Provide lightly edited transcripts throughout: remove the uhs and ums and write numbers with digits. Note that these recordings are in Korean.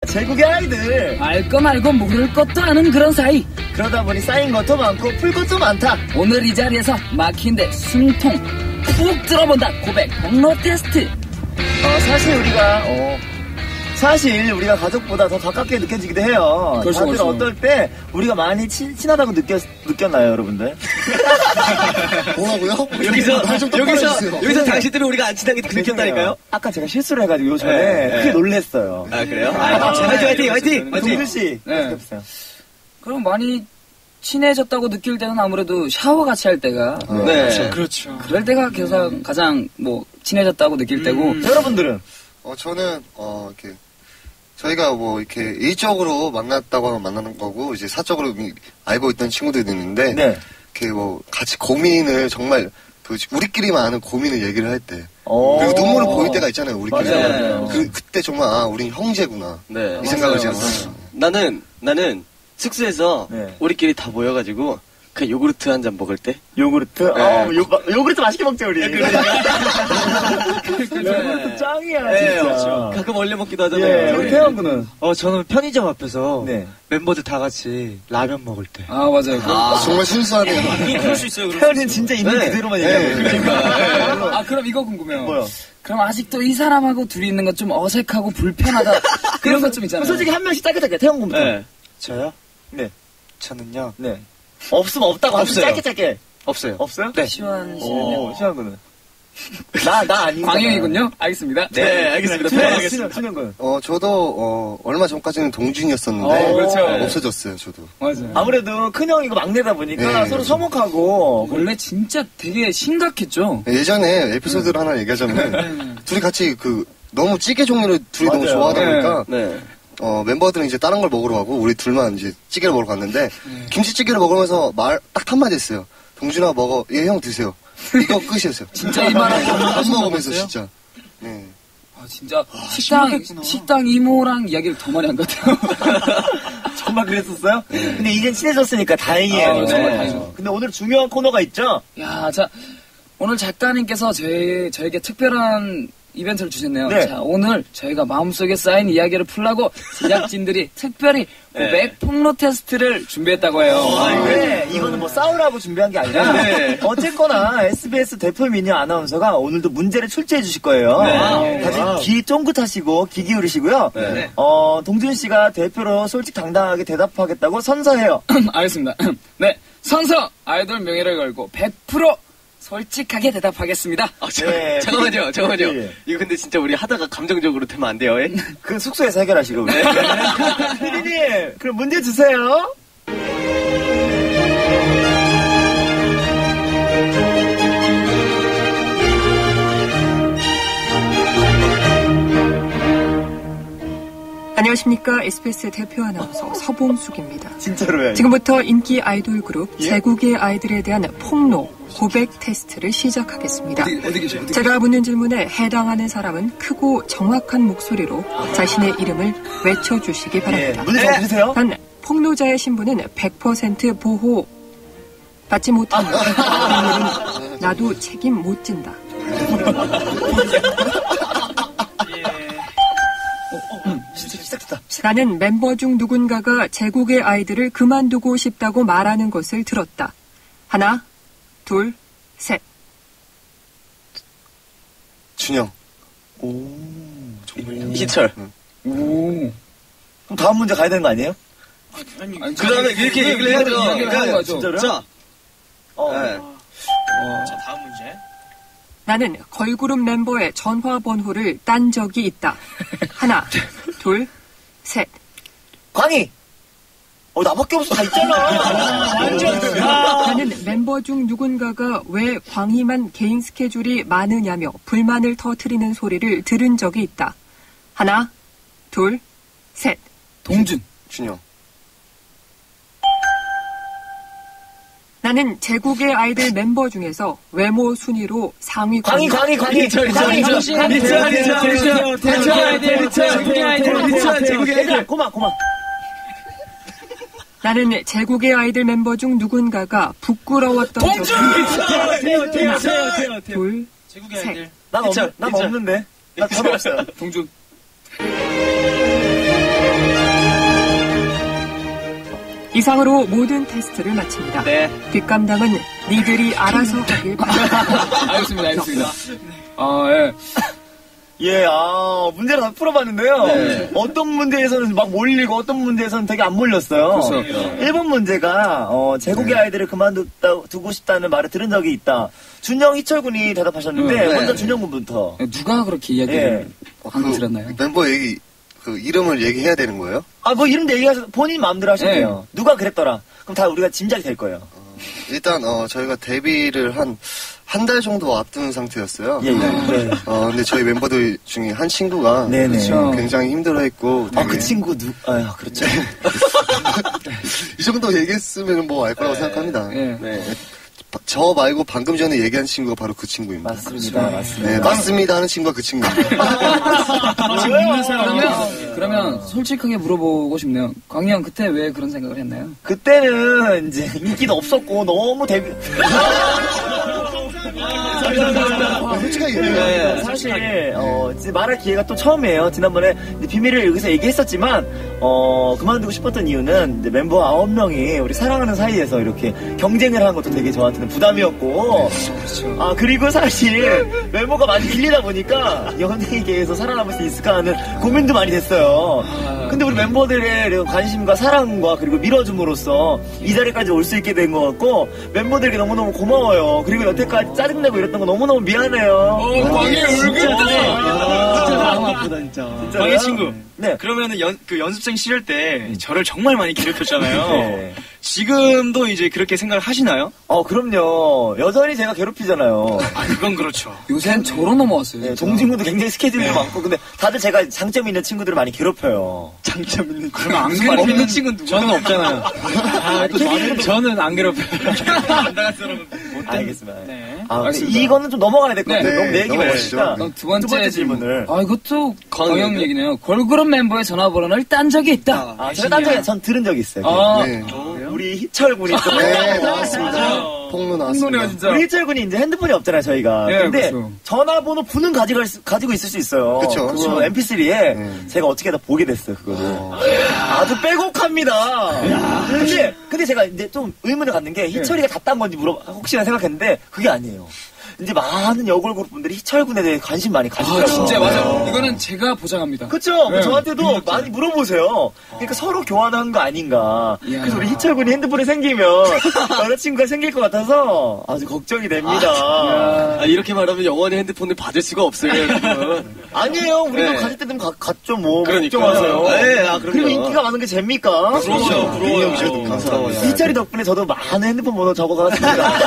제국의 아이들. 알 거 말고 모를 것도 아는 그런 사이. 그러다 보니 쌓인 것도 많고 풀 것도 많다. 오늘 이 자리에서 막힌데 숨통 푹 들어본다. 고백 폭로 테스트. 사실 우리가 가족보다 더 가깝게 느껴지기도 해요. 다들 어떨 때 우리가 많이 친하다고 느꼈나요, 여러분들? 뭐라고요? 여기서 당신들은 우리가 안 친하게 느꼈다니까요? 아까 제가 실수를 해가지고 요 전에 크게 놀랬어요. 아, 그래요? 화이팅! 동준 씨, 해주세요. 그럼 많이 친해졌다고 느낄 때는 아무래도 샤워 같이 할 때가. 네. 그렇죠. 그럴 때가 가장 뭐 친해졌다고 느낄 때고. 여러분들은? 저는, 이렇게, 저희가 뭐, 이렇게, 일적으로 만났다고 하면 만나는 거고, 이제 사적으로 알고 있던 친구들이 있는데, 네. 이렇게 뭐, 같이 고민을 정말, 우리끼리만 아는 고민을 얘기를 할 때, 그리고 눈물을 보일 때가 있잖아요, 우리끼리. 맞아요. 그때 정말, 우린 형제구나. 네. 이 생각을 제가 했어요. 나는 숙소에서 우리끼리 다 모여가지고, 그 요구르트 한 잔 먹을 때? 요구르트? 네. 요구르트 맛있게 먹자, 우리. 요구르트 짱이야, 진짜. 가끔 얼려 먹기도 하잖아요. 우리 태영 군은? 저는 편의점 앞에서 네. 멤버들 다 같이 라면 먹을 때. 아, 맞아요. 정말 순수하네요. 그럴 수 있어요. 태영이는 진짜 있는 그대로만 얘기하고. 아, 그럼 이거 궁금해요. 뭐요? 그럼 아직도 이 사람하고 둘이 있는 건 좀 어색하고 불편하다. 그런 것 좀 있잖아요. 솔직히 한 명씩 짧게 태영 군부터. 네. 저요? 네. 저는요. 네. 없으면 없다고 하면 짧게. 없어요. 없어요? 네. 시원 씨는요? 시원 군은? 나 아니고. 광영이군요? 알겠습니다. 네, 알겠습니다. 신현 군. 저도, 얼마 전까지는 동준이었었는데, 그렇죠. 없어졌어요, 저도. 맞아요. 아무래도 큰형이고 막내다 보니까 서로 서먹하고. 원래 진짜 되게 심각했죠? 예전에 에피소드를 하나 얘기하자면, 둘이 같이 너무 찌개 종류를 둘이 너무 좋아하다 보니까, 멤버들은 이제 다른 걸 먹으러 가고, 우리 둘만 이제 찌개를 먹으러 갔는데, 김치찌개를 먹으면서 딱 한마디 했어요. 동준아 먹어. 예, 형 드세요. 이거 끝이었어요. 진짜 이 말하고 안 먹으면서 진짜. 네. 아, 진짜 식당 이모랑 이야기를 더 많이 한 것 같아요. 정말 그랬었어요? 근데 이젠 친해졌으니까 다행이에요. 정말 다행이죠. 근데 오늘 중요한 코너가 있죠? 야, 자, 오늘 작가님께서 저에게 특별한 이벤트를 주셨네요. 네. 자, 오늘 저희가 마음속에 쌓인 이야기를 풀라고 제작진들이 특별히 고백 폭로 테스트를 준비했다고 해요. 네, 이거는 뭐 싸우라고 준비한 게 아니라 어쨌거나 SBS 대표 미녀 아나운서가 오늘도 문제를 출제해 주실 거예요. 다들 귀 쫑긋하시고 귀 기울이시고요. 동준 씨가 대표로 솔직당당하게 대답하겠다고 선서해요. 알겠습니다. 네, 선서 아이돌 명예를 걸고 100% 솔직하게 대답하겠습니다. 네, 잠깐만요. 네. 이거 근데 진짜 우리 하다가 감정적으로 되면 안 돼요, 그 숙소에서 해결하시고. 피디님, 그럼 문제 주세요. 안녕하십니까. SBS 대표 아나운서 서봉숙입니다. 진짜로요? 지금부터 인기 아이돌 그룹 제국의 아이들에 대한 폭로, 고백 테스트를 시작하겠습니다. 제가 묻는 질문에 해당하는 사람은 크고 정확한 목소리로 자신의 이름을 외쳐주시기 바랍니다. 문제 잘 주세요. 단, 폭로자의 신분은 100% 보호 받지 못합니다. 오늘은 나도 책임 못 진다. 나는 멤버 중 누군가가 제국의 아이들을 그만두고 싶다고 말하는 것을 들었다. 하나, 둘, 셋. 준영. 희철. 그럼 다음 문제 가야 되는 거 아니에요? 그 다음에 이렇게 얘기를 해야죠. 이야기를 하는 거죠. 진짜로요? 자, 자, 다음 문제. 나는 걸그룹 멤버의 전화번호를 딴 적이 있다. 하나, 둘, 셋. 광희! 나밖에 없어. 다 있잖아. 완전. 나는 멤버 중 누군가가 왜 광희만 개인 스케줄이 많으냐며 불만을 터뜨리는 소리를 들은 적이 있다. 하나, 둘, 셋. 동준. 준영. 나는 제국의 아이들 멤버 중에서 외모 순위로 상위 광희. 고마. 나는 제국의 아이들 멤버 중 누군가가 부끄러웠던 적이 하나, 둘, 셋. 난 없는데. 나 전혀 없어요. 동준. 이상으로 모든 테스트를 마칩니다. 네. 뒷감당은 니들이 알아서 하길 바랍니다. 알겠습니다. 예. 예, 문제를 다 풀어봤는데요. 네. 어떤 문제에서는 막 몰리고 어떤 문제에서는 되게 안 몰렸어요. 그렇죠. 1번 문제가 제국의 아이들을 그만두고 싶다는 말을 들은 적이 있다. 준영, 희철 군이 대답하셨는데 네. 먼저 준영 군부터. 누가 그렇게 이야기를 방금 들었나요? 멤버 얘기 그 이름을 얘기해야 되는 거예요? 뭐 이름 얘기하셔서 본인 마음대로 하시면 돼요. 누가 그랬더라. 그럼 다 우리가 짐작이 될 거예요. 일단 저희가 데뷔를 한 달 정도 앞둔 상태였어요. 예. 근데 저희 멤버들 중에 한 친구가 네네. 굉장히 힘들어했고 그 친구 그렇죠. 이 정도 얘기했으면 뭐 알 거라고 생각합니다. 네. 저 말고 방금 전에 얘기한 친구가 바로 그 친구입니다. 맞습니다. 네, 맞습니다 하는 친구가 그 친구입니다. 그러면 솔직하게 물어보고 싶네요. 광희 형 그때 왜 그런 생각을 했나요? 그때는 이제 인기도 없었고 너무 데뷔. 솔직하게 얘기해요. 사실 이제 말할 기회가 또 처음이에요. 지난번에 이제 비밀을 여기서 얘기했었지만 그만두고 싶었던 이유는 이제 멤버 9명이 우리 사랑하는 사이에서 이렇게 경쟁을 하는 것도 되게 저한테는 부담이었고 그리고 사실 멤버가 많이 밀리다 보니까 연예계에서 살아남을 수 있을까 하는 고민도 많이 됐어요. 근데 우리 멤버들의 관심과 사랑과 그리고 밀어줌으로써 이 자리까지 올 수 있게 된 것 같고 멤버들에게 너무너무 고마워요. 그리고 여태까지 짜증내고 이랬던 거 너무너무 미안해요. 광희 울겠다. 진짜 마음 아프다 진짜. 광희 친구. 네. 그러면은 연습생 시절 때 저를 정말 많이 괴롭혔잖아요. 네. 지금도 이제 그렇게 생각을 하시나요? 그럼요. 여전히 제가 괴롭히잖아요. 그건 그렇죠. 요새는 저로 넘어왔어요. 네, 동친구도 굉장히 스케줄도 많고, 근데 다들 제가 장점 있는 친구들을 많이 괴롭혀요. 장점 있는 그러면 안 괴롭히는 친구는 누구? 저는 없잖아요. 저는 안 괴롭혀요. 알겠습니다. 네. 근데 이거는 좀 넘어가야 될 것 같아요. 네, 너무 내 얘기 넘어가시죠. 많으니까. 그럼 두 번째 질문을. 이것도 광희 형 얘기네요. 걸그룹 멤버의 전화번호를 딴 적이 있다. 제가 딴 적에 전 들은 적이 있어요. 네. 우리 희철 군이 또. 네, 나왔습니다. 폭로 나왔습니다. 진짜. 우리 희철 군이 이제 핸드폰이 없잖아요, 저희가. 네, 근데 그렇죠. 전화번호 부는 가지고 있을 수 있어요. 그쵸. 그거 MP3에 제가 어떻게 다 보게 됐어요, 그거를. 아주 빼곡합니다. 근데 제가 이제 좀 의문을 갖는 게 희철이가 다 딴 건지 혹시나 생각했는데 그게 아니에요. 이제 많은 여걸그룹 분들이 희철 군에 대해 관심 많이 가지더라고요. 진짜 맞아요. 이거는 제가 보장합니다. 그쵸? 저한테도 많이 물어보세요. 그러니까 서로 교환한 거 아닌가. 그래서 우리 희철 군이 핸드폰이 생기면 여자친구가 생길 것 같아서 아주 걱정이 됩니다. 이렇게 말하면 영원히 핸드폰을 받을 수가 없어요. 아니에요. 우리도 가질 때 되면 갔죠, 뭐. 그러니까. 걱정하세요. 그럼요. 그리고 인기가 많은 게 재입니까? 그렇죠. 부러워요. 감사합니다. 희철이 덕분에 저도 많은 핸드폰 번호 적어갔습니다.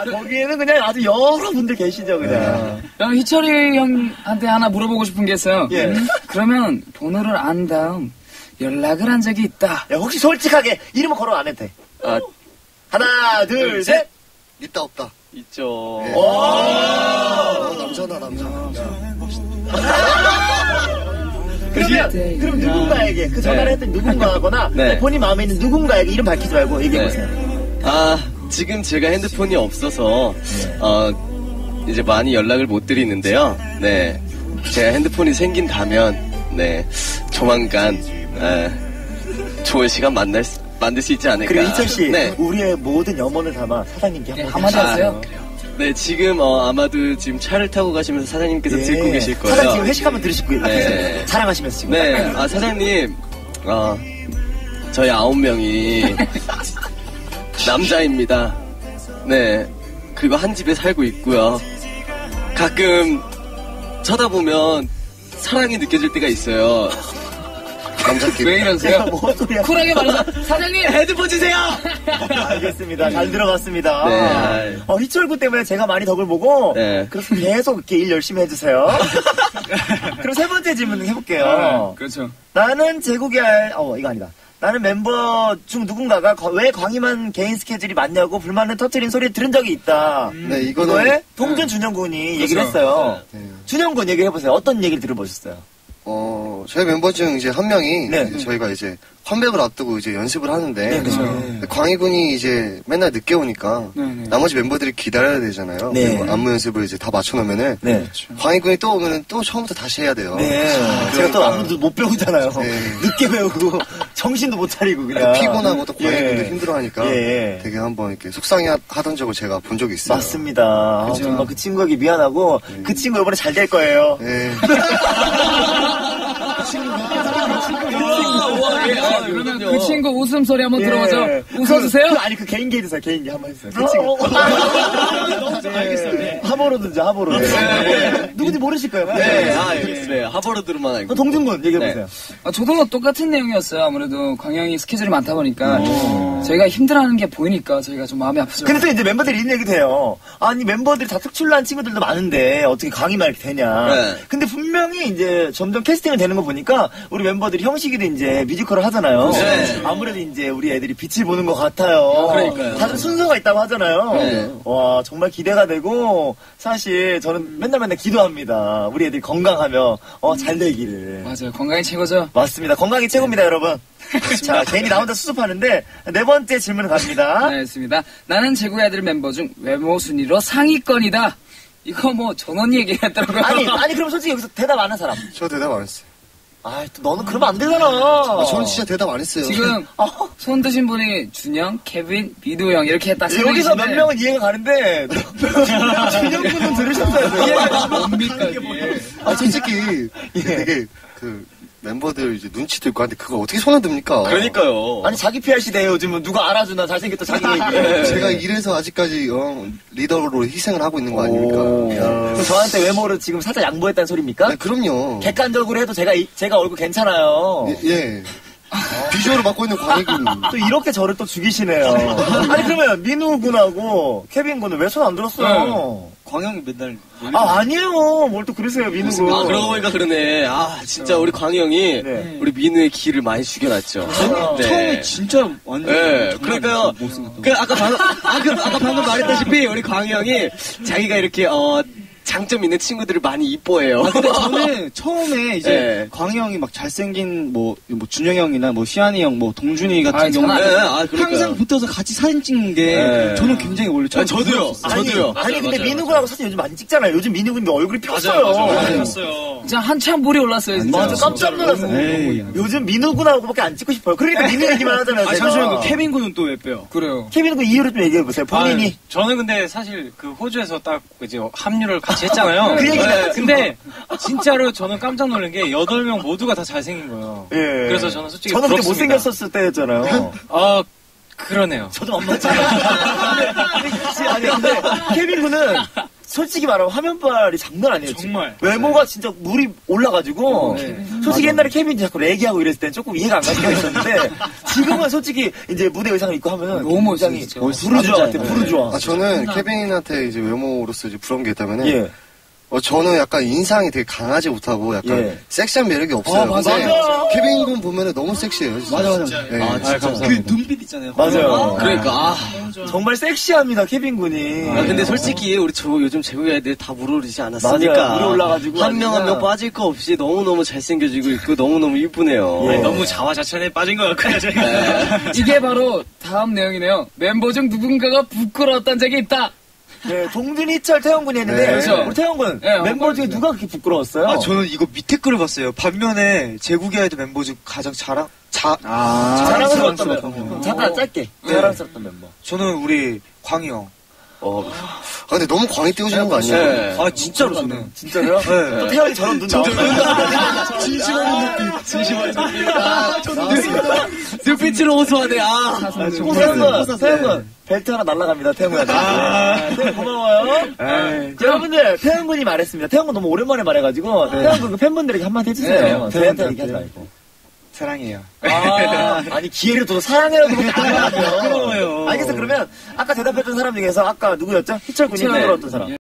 거기에는 그냥 아주 여러분들 계시죠, 그냥. 그럼 희철이 형한테 하나 물어보고 싶은 게 있어요. 예. 그러면 번호를 안 다음 연락을 한 적이 있다. 야, 혹시 솔직하게 이름은 거론 안 해도 돼. 하나, 둘, 셋. 있다 없다. 있죠. 네. 남자다 남자. 그럼 누군가에게 그 전화를 했던 누군가거나 본인 마음에 있는 누군가에게 이름 밝히지 말고 얘기해보세요. 지금 제가 핸드폰이 없어서 이제 많이 연락을 못 드리는데요. 네, 제가 핸드폰이 생긴다면 조만간 좋은 시간 만들 수 있지 않을까. 그리고 희철 씨, 네. 우리의 모든 염원을 담아 사장님께 한마디 하세요. 네, 지금 아마도 지금 차를 타고 가시면서 사장님께서 듣고 계실 거예요. 사장님 지금 회식하면 들으시고 계세요. 자랑하시면서 지금. 네, 사장님, 저희 9명이 남자입니다. 네, 그리고 한 집에 살고 있고요. 가끔 쳐다보면 사랑이 느껴질 때가 있어요. 남자끼리. 왜 이러세요? 뭔 소리야? 쿨하게 말해서 사장님 헤드폰 주세요! 알겠습니다. 잘 들어봤습니다. 네. 희철군 때문에 제가 많이 덕을 보고 그래서 계속 이렇게 일 열심히 해주세요. 그럼 세 번째 질문 해볼게요. 그렇죠. 나는 제국의 이거 아니다. 나는 멤버 중 누군가가 왜 광희만 개인 스케줄이 많냐고 불만을 터뜨린 소리 들은 적이 있다. 네, 이거에 동준 준영군이 얘기를 했어요. 준영군 얘기해보세요. 어떤 얘기를 들어보셨어요? 저희 멤버 중 이제 한 명이 네. 이제 저희가 이제 컴백을 앞두고 이제 연습을 하는데 광희 군이 이제 맨날 늦게 오니까 나머지 멤버들이 기다려야 되잖아요. 네. 그리고 안무 연습을 이제 다 맞춰놓으면은 광희 군이 또 오면은 또 처음부터 다시 해야 돼요. 제가 또 아무도 못 배우잖아요. 늦게 배우고 정신도 못 차리고 그냥. 피곤하고 또 광희분들 힘들어하니까 되게 한번 이렇게 속상해하던 적을 제가 본 적이 있어요. 맞습니다. 정말 그 친구에게 미안하고 그 친구 이번에 잘 될 거예요. 네. 그러면 그 친구 웃음소리 한번 들어보죠. 웃어주세요. 아니 그 개인기 해주세요. 개인기 한번 해주세요. 그 친구. 알겠어요. 하버로드죠, 하버로드. 누군지 모르실 거예요. 네, 알겠어요. 하버로드로만 알고. 동준군 얘기해보세요. 저도 똑같은 내용이었어요. 아무래도 광영이 스케줄이 많다 보니까 저희가 힘들어하는 게 보이니까 저희가 좀 마음이 아프죠. 근데 또 이제 멤버들이 이런 얘기도 해요. 아니 멤버들이 다 특출난 친구들도 많은데 어떻게 강의만 이렇게 되냐. 근데 분명히 이제 점점 캐스팅을 되는 거 보니까 우리 멤버들이 형식이도 이제 뮤지컬을 하잖아요. 아무래도 이제 우리 애들이 빛을 보는 것 같아요. 그러니까요. 다들 순서가 있다고 하잖아요. 와 정말 기대가 되고 사실 저는 맨날 기도합니다. 우리 애들이 건강하며 잘 되기를. 맞아요. 건강이 최고죠. 맞습니다. 건강이 최고입니다, 여러분. 자, 괜히 나 혼자 수습하는데 네 번째 질문 갑니다. 네, 알겠습니다. 나는 제국의 아이들 멤버 중 외모 순위로 상위권이다. 이거 뭐 전원 얘기했더라고요. 아니 그럼 솔직히 여기서 대답 안 한 사람. 저 대답 안 했어요. 또 너는 그러면 안 되잖아. 저는 진짜 대답 안 했어요. 지금 손 드신 분이 준영, 케빈, 미두 형 이렇게 딱 여기서 몇 명은 이해가 가는데 준영 분은 들으셨어요. 이해가 뭡니까 이게? 솔직히 되게 그 멤버들 이제 눈치도 있고 한데 그걸 어떻게 손에 듭니까? 그러니까요. 아니 자기 PR 시대에 요즘은 누가 알아주나 잘생겼다 자기 얘기. 제가 이래서 아직까지 리더로 희생을 하고 있는 거 아닙니까? 그럼 저한테 외모를 지금 살짝 양보했다는 소리입니까? 네, 그럼요. 객관적으로 해도 제가 얼굴 괜찮아요. 예. 비주얼을 맡고 있는 광희군. 또 이렇게 저를 또 죽이시네요. 아니 그러면 민우 군하고 케빈 군은 왜 손 안 들었어요? 광영이 맨날 아니에요. 뭘 또 그러세요, 민우 군. 그러고 보니까 그러네. 진짜 우리 광희 형이 우리 민우의 기를 많이 죽여놨죠. 처음에 진짜 완전. 네, 그러니까요. 아까 방금 말했다시피 우리 광희 형이 자기가 이렇게 장점 있는 친구들을 많이 이뻐해요. 근데 저는 처음에 이제 광희 형이 막 잘생긴 뭐 준영이 형이나 뭐 시안이 형, 뭐 동준이 같은 경우는 항상 붙어서 같이 사진 찍는 게 저는 굉장히 원래 저도요. 아니 근데 민우 군하고 사진 요즘 많이 찍잖아요. 요즘 민우 군이 얼굴이 폈어요. 맞아요. 진짜 한참 물이 올랐어요. 진짜. 맞아, 깜짝 놀랐어요. 요즘 민우 군하고밖에 안 찍고 싶어요. 그러니까 민우 얘기만 하잖아요. 잠시만요. 케빈 군은 또 왜 빼요? 그래요. 케빈 군 이유를 좀 얘기해 보세요. 본인이. 저는 근데 사실 그 호주에서 딱 이제 합류를 같이 했잖아요. 그 얘기는 근데 진짜로 저는 깜짝 놀란 게 8명 모두가 다 잘생긴 거예요. 그래서 저는 솔직히 저는 그때 부럽습니다. 못생겼었을 때였잖아요. 그러네요. 저도 안 맞잖아요. 아니 근데 케빈 군은 솔직히 말하면 화면빨이 장난 아니에요. 정말. 외모가 진짜 물이 올라가지고 솔직히 옛날에 케빈이 자꾸 레기하고 이랬을 땐 조금 이해가 안 가는 게 있었는데 지금은 솔직히 이제 무대 의상을 입고 하면 너무 굉장히 부르주아 같아. 부르주아. 저는 케빈한테 이제 외모로서 이제 부러운 게 있다면은 저는 약간 인상이 되게 강하지 못하고 약간 섹시한 매력이 없어요. 맞아. 케빈 군 보면은 너무 섹시해요. 진짜. 맞아. 진짜. 그 눈빛 있잖아요. 맞아요. 그러니까 정말 섹시합니다 케빈 군이. 근데 솔직히 우리 요즘 제국의 애들 다 물오르지 않았습니까? 맞아요. 물이 올라가지고 한 명 한 명 빠질 거 없이 너무너무 잘생겨지고 있고 너무너무 이쁘네요. 너무 자화자찬에 빠진 것 같고요. 저희가. 이게 바로 다음 내용이네요. 멤버 중 누군가가 부끄러웠던 적이 있다. 네, 동준이, 희철, 태영 군이 했는데 우리 태영 군 멤버 중에 누가 그렇게 부끄러웠어요? 저는 이거 밑에 글을 봤어요. 반면에 제국의 아이들 멤버 중 가장 자랑스러웠던 멤버. 잠깐 짧게 자랑스러웠던 멤버. 저는 우리 광희 형. 근데 너무 광희 띄워주는 거 아니에요? 진짜로 저는. 진짜로요? 네. 또 태영이 저런 눈 나오니까. 진심한 눈빛. 눈빛으로 호소하네. 태영 군 벨트 하나 날라갑니다. 태영 군한테. 태영 고마워요. 여러분들 태영 군이 말했습니다. 태영 군 너무 오랜만에 말해가지고 태영 군 팬분들에게 한마디 해주세요. 저한테 얘기하지 말고. 사랑해요. 아니 기회를 둬서 사랑해요도 안 하고요. 부끄러워요. 알겠어. 그러면 아까 대답했던 사람 중에서 아까 누구였죠? 희철 군이 부끄러웠던 사람.